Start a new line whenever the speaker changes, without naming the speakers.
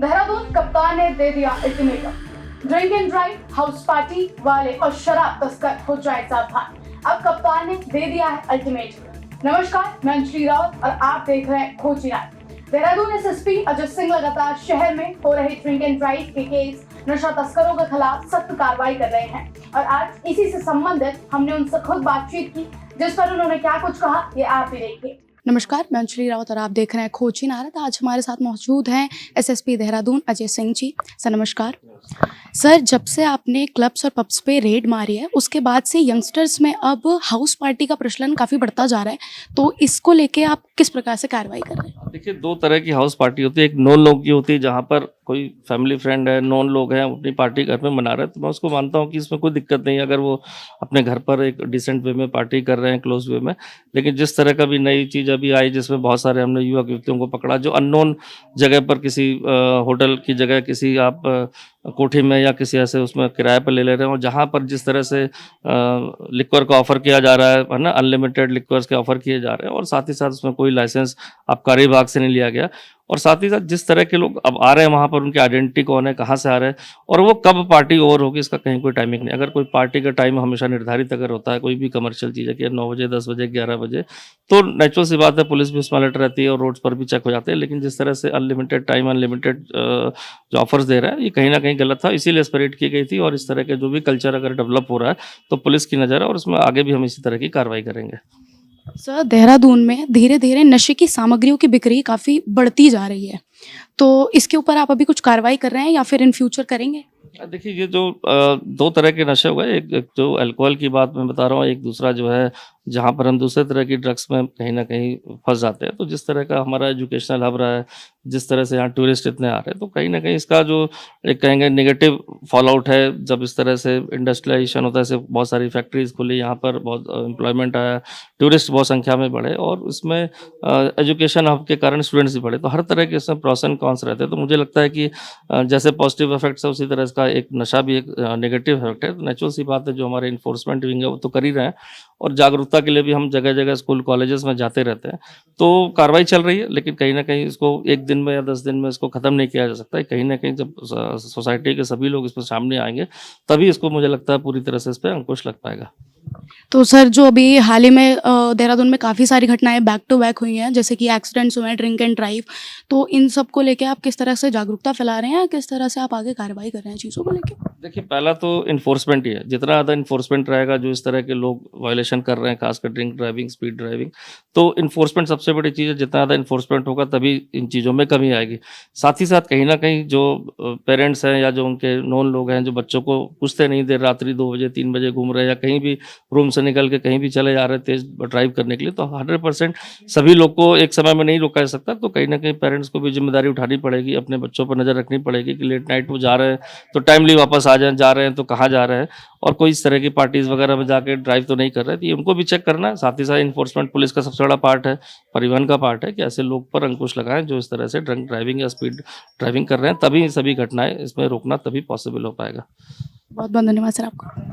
देहरादून कप्तान ने दे दिया ultimatum. Drink and drive, house party वाले और शराब तस्कर हो जाए सावधान। अब कप्तान ने दे दिया है अल्टीमेटम। नमस्कार, मैं अंजलि रावत और आप देख रहे हैं खोजी राय। देहरादून एसएसपी अजय सिंह लगातार शहर में हो रहे ड्रिंक एंड ड्राइव के केस, नशा तस्करों के खिलाफ सख्त कार्रवाई कर रहे हैं और आज इसी से संबंधित हमने उनसे खुद बातचीत की, जिस पर उन्होंने क्या कुछ कहा ये आप भी देखिए। नमस्कार, मैं अंजलि रावत और आप देख रहे हैं खोजी नारद। आज हमारे साथ मौजूद हैं एसएसपी देहरादून अजय सिंह जी। सर नमस्कार। सर, जब से आपने क्लब्स और पब्स पे रेड मारी है उसके बाद से यंगस्टर्स में अब हाउस पार्टी का प्रचलन काफ़ी बढ़ता जा रहा है, तो इसको लेके आप किस प्रकार से कार्रवाई कर रहे हैं?
देखिए, दो तरह की हाउस पार्टी होती है। एक नॉन लोग की होती है, जहाँ पर कोई फैमिली फ्रेंड है, नॉन लोग हैं, अपनी पार्टी घर में मना रहे हैं, तो मैं उसको मानता हूँ कि इसमें कोई दिक्कत नहीं है अगर वो अपने घर पर एक डिसेंट वे में पार्टी कर रहे हैं, क्लोज वे में। लेकिन जिस तरह का भी नई चीज़ अभी आई, जिसमें बहुत सारे हमने युवक युवतियों को पकड़ा जो अननोन जगह पर, किसी होटल की जगह, किसी आप कोठी में या किसी ऐसे उसमें किराए पर ले रहे हैं, और जहाँ पर जिस तरह से लिक्वर का ऑफर किया जा रहा है ना, अनलिमिटेड लिक्वर्स के ऑफर किए जा रहे हैं, और साथ ही साथ उसमें कोई लाइसेंस आबकारी विभाग से नहीं लिया गया, और साथ ही साथ जिस तरह के लोग अब आ रहे हैं वहाँ पर, उनकी आइडेंटिटी कौन है, कहाँ से आ रहे हैं, और वो कब पार्टी ओवर होगी, इसका कहीं कोई टाइमिंग नहीं। अगर कोई पार्टी का टाइम हमेशा निर्धारित अगर होता है, कोई भी कमर्शियल चीज़ है कि 9 बजे, 10 बजे, 11 बजे, तो नेचुरल सी बात है, पुलिस भी उसमें अलर्ट रहती है और रोड्स पर भी चेक हो जाते हैं। लेकिन जिस तरह से अनलिमिटेड टाइम, अनलिमिटेड जो ऑफर्स दे रहा है, ये कहीं ना कहीं गलत था, इसीलिए स्प्रेड की गई थी। और इस तरह के जो भी कल्चर अगर डेवलप हो रहा है तो पुलिस की नज़र है, और उसमें आगे भी हम इसी तरह की कार्रवाई करेंगे।
सर, देहरादून में धीरे धीरे नशे की सामग्रियों की बिक्री काफ़ी बढ़ती जा रही है, तो इसके ऊपर आप अभी कुछ कार्रवाई कर रहे हैं या फिर इन फ्यूचर करेंगे?
देखिए, ये जो दो तरह के नशे हो गए, एक जो अल्कोहल की बात मैं बता रहा हूँ, एक दूसरा जो है जहाँ पर हम दूसरे तरह की ड्रग्स में कहीं ना कहीं फंस जाते हैं। तो जिस तरह का हमारा एजुकेशनल हब रहा है, जिस तरह से यहाँ टूरिस्ट इतने आ रहे हैं, तो कहीं ना कहीं इसका जो एक कहेंगे नेगेटिव फॉल आउट है। जब इस तरह से इंडस्ट्रियलाइजेशन होता है, से बहुत सारी फैक्ट्रीज खुली, यहाँ पर बहुत एम्प्लॉयमेंट आया, टूरिस्ट बहुत संख्या में बढ़े, और उसमें एजुकेशन हब के कारण स्टूडेंट्स भी बढ़े, तो हर तरह के इसमें प्रॉस एंड कॉन्स रहते हैं। तो मुझे लगता है कि जैसे पॉजिटिव इफेक्ट्स है, उसी तरह इसका एक नशा भी एक नेगेटिव इफेक्ट है। तो नेचुरल सी बात है, जो हमारे इन्फोर्समेंट विंग है वो तो कर ही रहे हैं, और जागरूकता के लिए भी हम जगह जगह स्कूल कॉलेजेस में जाते रहते हैं। तो कार्रवाई चल रही है, लेकिन कहीं ना कहीं इसको एक दिन में या 10 दिन में इसको ख़त्म नहीं किया जा सकता है। कहीं ना कहीं जब सोसाइटी के सभी लोग इस पर सामने आएंगे, तभी इसको मुझे लगता है पूरी तरह से इस पर अंकुश लग पाएगा।
तो सर, जो अभी हाल ही में देहरादून में काफ़ी सारी घटनाएं बैक टू बैक हुई हैं, जैसे कि एक्सीडेंट्स हुए हैं, ड्रिंक एंड ड्राइव, तो इन सब को लेके आप किस तरह से जागरूकता फैला रहे हैं, किस तरह से आप आगे कार्रवाई कर रहे हैं चीज़ों को लेके? देखिए,
पहला तो इन्फोर्समेंट ही है। जितना ज़्यादा इन्फोर्समेंट रहेगा, जो इस तरह के लोग वायलेशन कर रहे हैं, खासकर ड्रिंक ड्राइविंग, स्पीड ड्राइविंग, तो इन्फोर्समेंट सबसे बड़ी चीज़ है। जितना ज़्यादा इन्फोर्समेंट होगा, तभी इन चीज़ों में कमी आएगी। साथ ही साथ कहीं ना कहीं जो पेरेंट्स हैं या जो उनके नॉन लोग हैं, जो बच्चों को पूछते नहीं, देर रात्रि 2 बजे 3 बजे घूम रहे हैं, या कहीं भी रूम से निकल के कहीं भी चले जा रहे हैं तेज ड्राइव करने के लिए, तो 100% सभी लोग को एक समय में नहीं रोका जा सकता। तो कहीं ना कहीं पेरेंट्स को भी जिम्मेदारी उठानी पड़ेगी, अपने बच्चों पर नज़र रखनी पड़ेगी कि लेट नाइट वो जा रहे हैं तो टाइमली वापस आ जाएं, जा रहे हैं तो कहाँ जा रहे हैं, और कोई इस तरह की पार्टीज वगैरह में जाके ड्राइव तो नहीं कर रहे। तो ये उनको भी चेक करना है। साथ ही साथ इन्फोर्समेंट पुलिस का सबसे बड़ा पार्ट है, परिवहन का पार्ट है, कि ऐसे लोग पर अंकुश लगाएं जो इस तरह से ड्रंक ड्राइविंग या स्पीड ड्राइविंग कर रहे हैं। तभी सभी घटनाएं इसमें रोकना तभी पॉसिबल हो पाएगा।
बहुत बहुत धन्यवाद सर आपका।